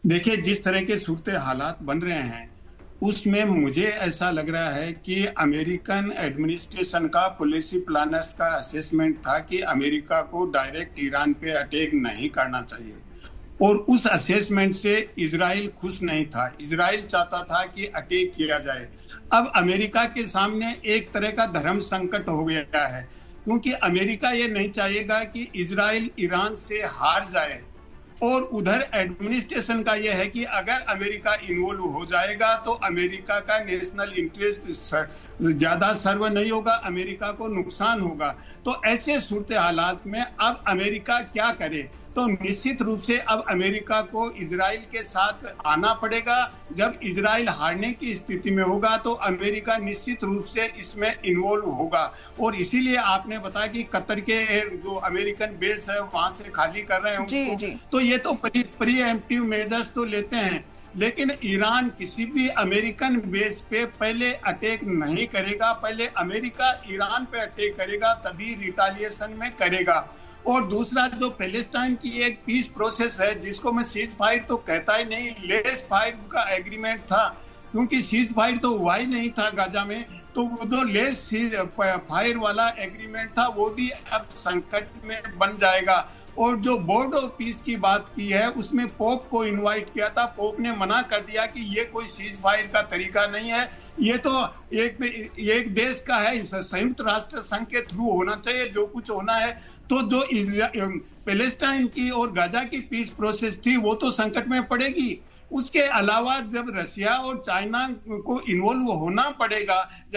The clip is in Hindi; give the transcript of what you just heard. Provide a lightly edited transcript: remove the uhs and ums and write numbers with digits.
देखिए, जिस तरह के सूरत हालात बन रहे हैं, उसमें मुझे ऐसा लग रहा है कि अमेरिकन एडमिनिस्ट्रेशन का पॉलिसी प्लानर्स का असेसमेंट था कि अमेरिका को डायरेक्ट ईरान पे अटैक नहीं करना चाहिए। और उस असेसमेंट से इजराइल खुश नहीं था। इजराइल चाहता था कि अटैक किया जाए। अब अमेरिका के सामने एक तरह का धर्म संकट हो गया है, क्योंकि अमेरिका ये नहीं चाहेगा कि इजराइल ईरान से हार जाए। और उधर एडमिनिस्ट्रेशन का यह है कि अगर अमेरिका इन्वॉल्व हो जाएगा तो अमेरिका का नेशनल इंटरेस्ट ज्यादा सर्व नहीं होगा, अमेरिका को नुकसान होगा। तो ऐसे सूरत हालात में अब अमेरिका क्या करे? तो निश्चित रूप से अब अमेरिका को इजराइल के साथ आना पड़ेगा। जब इजराइल हारने की स्थिति में होगा तो अमेरिका निश्चित रूप से इसमें इन्वॉल्व होगा। और इसीलिए आपने बताया कि कतर के जो अमेरिकन बेस है वहां से खाली कर रहे हैं जी उसको। जी। तो ये तो प्रीएम्प्टिव मेजर्स तो लेते हैं, लेकिन ईरान किसी भी अमेरिकन बेस पे पहले अटैक नहीं करेगा। पहले अमेरिका ईरान पे अटैक करेगा, तभी रिटालिएशन में करेगा। और दूसरा, जो पैलेस्टाइन की एक पीस प्रोसेस है, जिसको मैं सीज फायर तो कहता ही नहीं, लेस फायर का एग्रीमेंट था, क्योंकि सीज फायर तो हुआ ही नहीं था गाजा में। तो वो जो लेस फायर वाला एग्रीमेंट था वो भी अब संकट में बन जाएगा। और जो बोर्ड ऑफ पीस की बात की है, उसमें पोप को इनवाइट किया था। पोप ने मना कर दिया कि ये कोई सीज फायर का तरीका नहीं है, ये तो एक देश का है, संयुक्त राष्ट्र संघ के थ्रू होना चाहिए जो कुछ होना है। तो जो पैलेस्टाइन की और गाजा की पीस प्रोसेस थी वो तो संकट में पड़ेगी। उसके अलावा जब रशिया और चाइना को इन्वॉल्व होना पड़ेगा,